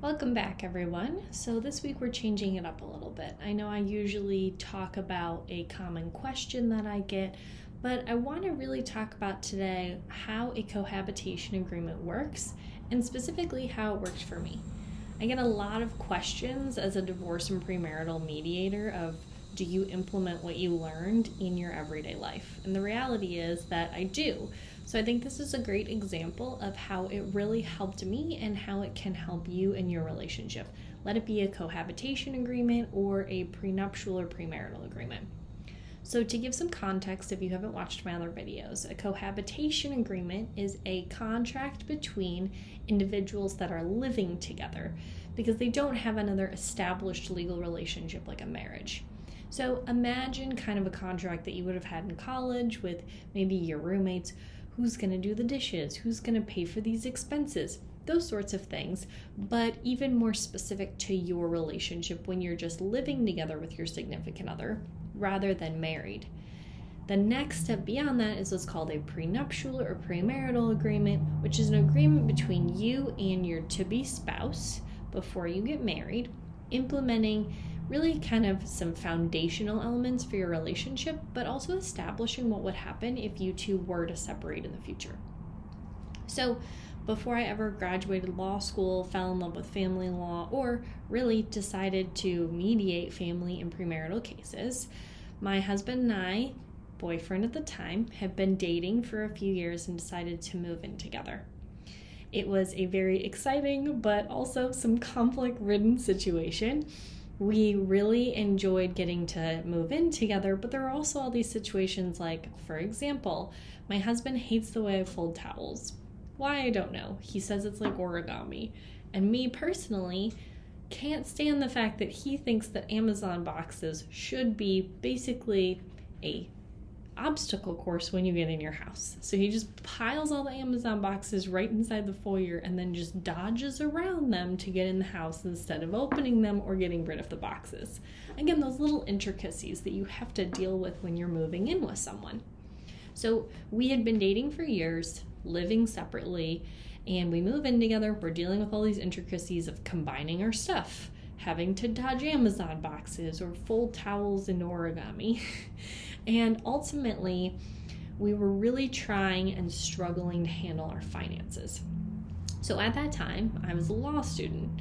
Welcome back, everyone. So this week we're changing it up a little bit. I know I usually talk about a common question that I get, but I want to really talk about today how a cohabitation agreement works, and specifically how it works for me. I get a lot of questions as a divorce and premarital mediator of, do you implement what you learned in your everyday life? And the reality is that I do. So I think this is a great example of how it really helped me and how it can help you in your relationship. Let it be a cohabitation agreement or a prenuptial or premarital agreement. So to give some context, if you haven't watched my other videos, a cohabitation agreement is a contract between individuals that are living together because they don't have another established legal relationship like a marriage. So imagine kind of a contract that you would have had in college with maybe your roommates. Who's going to do the dishes? Who's going to pay for these expenses? Those sorts of things, but even more specific to your relationship when you're just living together with your significant other rather than married. The next step beyond that is what's called a prenuptial or premarital agreement, which is an agreement between you and your to-be spouse before you get married, implementing really kind of some foundational elements for your relationship, but also establishing what would happen if you two were to separate in the future. So before I ever graduated law school, fell in love with family law, or really decided to mediate family and premarital cases, my husband and I, boyfriend at the time, had been dating for a few years and decided to move in together. It was a very exciting, but also some conflict-ridden situation. We really enjoyed getting to move in together, but there are also all these situations like, for example, my husband hates the way I fold towels. Why, I don't know. He says it's like origami. And me personally can't stand the fact that he thinks that Amazon boxes should be basically a obstacle course when you get in your house. So he just piles all the Amazon boxes right inside the foyer and then just dodges around them to get in the house instead of opening them or getting rid of the boxes. Again, those little intricacies that you have to deal with when you're moving in with someone. So we had been dating for years, living separately, and we move in together. We're dealing with all these intricacies of combining our stuff, having to dodge Amazon boxes or fold towels in origami. And ultimately, we were really trying and struggling to handle our finances. So at that time, I was a law student,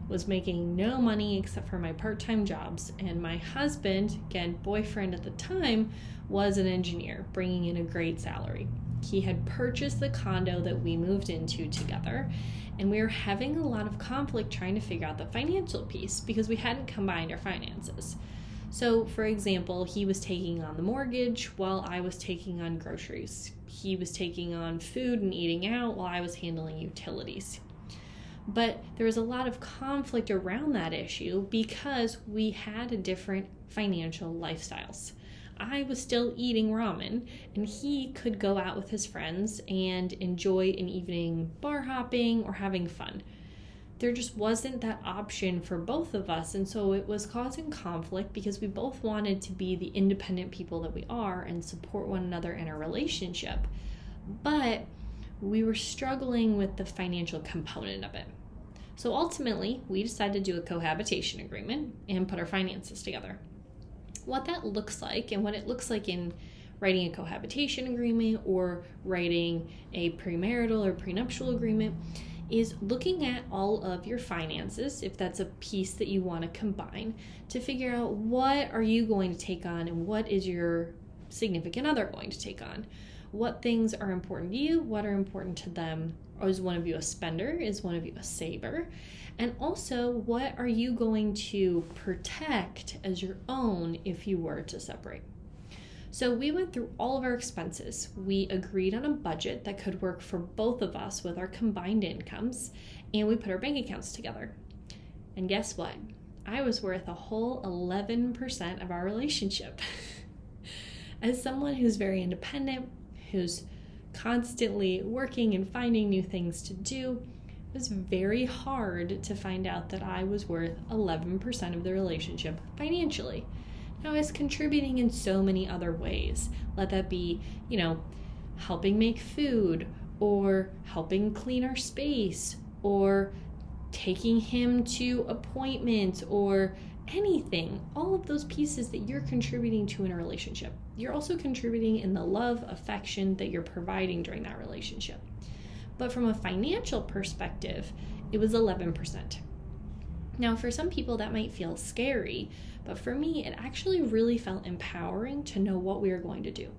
was making no money except for my part-time jobs, and my husband, again, boyfriend at the time, was an engineer, bringing in a great salary. He had purchased the condo that we moved into together, and we were having a lot of conflict trying to figure out the financial piece because we hadn't combined our finances. So, for example, he was taking on the mortgage while I was taking on groceries. He was taking on food and eating out while I was handling utilities. But there was a lot of conflict around that issue because we had different financial lifestyles. I was still eating ramen, and he could go out with his friends and enjoy an evening bar hopping or having fun. There just wasn't that option for both of us, and so it was causing conflict because we both wanted to be the independent people that we are and support one another in our relationship, but we were struggling with the financial component of it. So ultimately, we decided to do a cohabitation agreement and put our finances together. What that looks like and what it looks like in writing a cohabitation agreement or writing a premarital or prenuptial agreement is looking at all of your finances, if that's a piece that you want to combine, to figure out what are you going to take on and what is your significant other going to take on. What things are important to you, what are important to them. Or is one of you a spender? Is one of you a saver? And also, what are you going to protect as your own if you were to separate? So we went through all of our expenses. We agreed on a budget that could work for both of us with our combined incomes, and we put our bank accounts together. And guess what? I was worth a whole 11% of our relationship. As someone who's very independent, who's constantly working and finding new things to do, it was very hard to find out that I was worth 11% of the relationship financially. Now, I was contributing in so many other ways. Let that be, helping make food, or helping clean our space, or taking him to appointments or anything, all of those pieces that you're contributing to in a relationship. You're also contributing in the love, affection that you're providing during that relationship. But from a financial perspective, it was 11%. Now, for some people that might feel scary, but for me, it actually really felt empowering to know what we were going to do.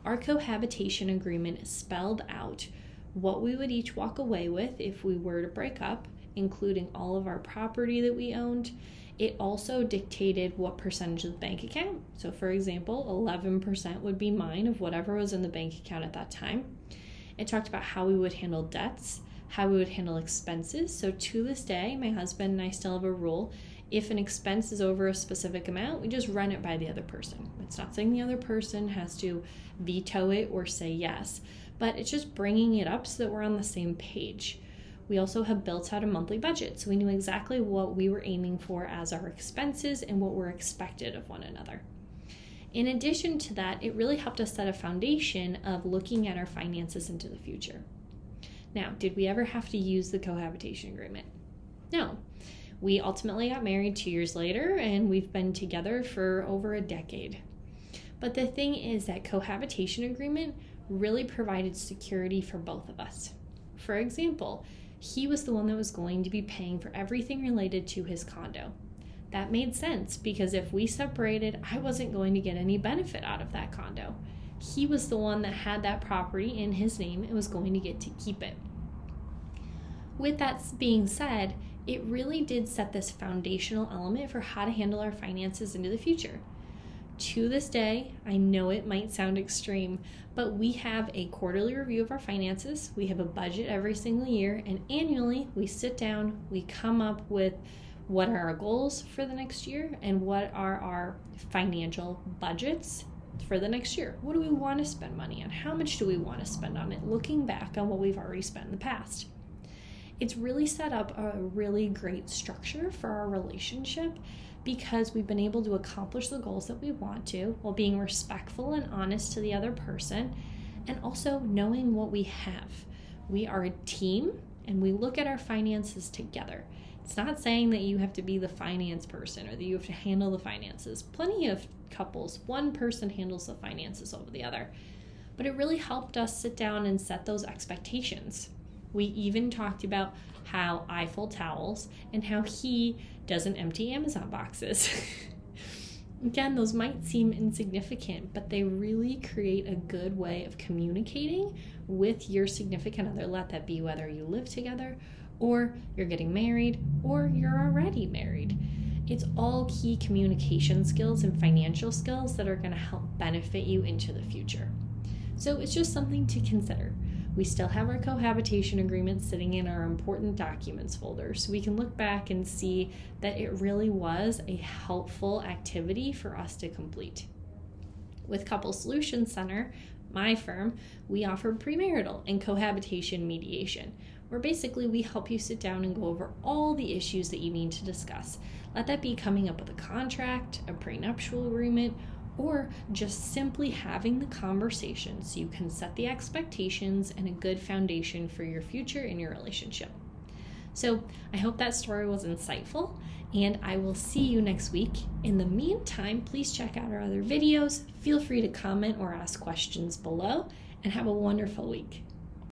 Our cohabitation agreement spelled out what we would each walk away with if we were to break up, including all of our property that we owned. It also dictated what percentage of the bank account. So for example, 11% would be mine of whatever was in the bank account at that time. It talked about how we would handle debts, how we would handle expenses. So to this day, my husband and I still have a rule. If an expense is over a specific amount, we just run it by the other person. It's not saying the other person has to veto it or say yes, but it's just bringing it up so that we're on the same page. We also have built out a monthly budget, so we knew exactly what we were aiming for as our expenses and what were expected of one another. In addition to that, it really helped us set a foundation of looking at our finances into the future. Now, did we ever have to use the cohabitation agreement? No. We ultimately got married 2 years later, and we've been together for over a decade. But the thing is that cohabitation agreement really provided security for both of us. For example, he was the one that was going to be paying for everything related to his condo. That made sense because if we separated, I wasn't going to get any benefit out of that condo. He was the one that had that property in his name and was going to get to keep it. With that being said, it really did set this foundational element for how to handle our finances into the future. To this day, I know it might sound extreme, but we have a quarterly review of our finances. We have a budget every single year, and annually we sit down, we come up with what are our goals for the next year and what are our financial budgets for the next year. What do we want to spend money on? How much do we want to spend on it? Looking back on what we've already spent in the past. It's really set up a really great structure for our relationship because we've been able to accomplish the goals that we want to while being respectful and honest to the other person and also knowing what we have. We are a team and we look at our finances together. It's not saying that you have to be the finance person or that you have to handle the finances. Plenty of couples, one person handles the finances over the other. But it really helped us sit down and set those expectations. We even talked about how I fold towels and how he doesn't empty Amazon boxes. Again, those might seem insignificant, but they really create a good way of communicating with your significant other. Let that be whether you live together or you're getting married or you're already married. It's all key communication skills and financial skills that are going to help benefit you into the future. So it's just something to consider. We still have our cohabitation agreement sitting in our important documents folder, so we can look back and see that it really was a helpful activity for us to complete. With Couple Solutions Center, my firm, we offer premarital and cohabitation mediation, where basically we help you sit down and go over all the issues that you need to discuss. Let that be coming up with a contract, a prenuptial agreement, or just simply having the conversation so you can set the expectations and a good foundation for your future in your relationship. So I hope that story was insightful, and I will see you next week. In the meantime, please check out our other videos. Feel free to comment or ask questions below, and have a wonderful week.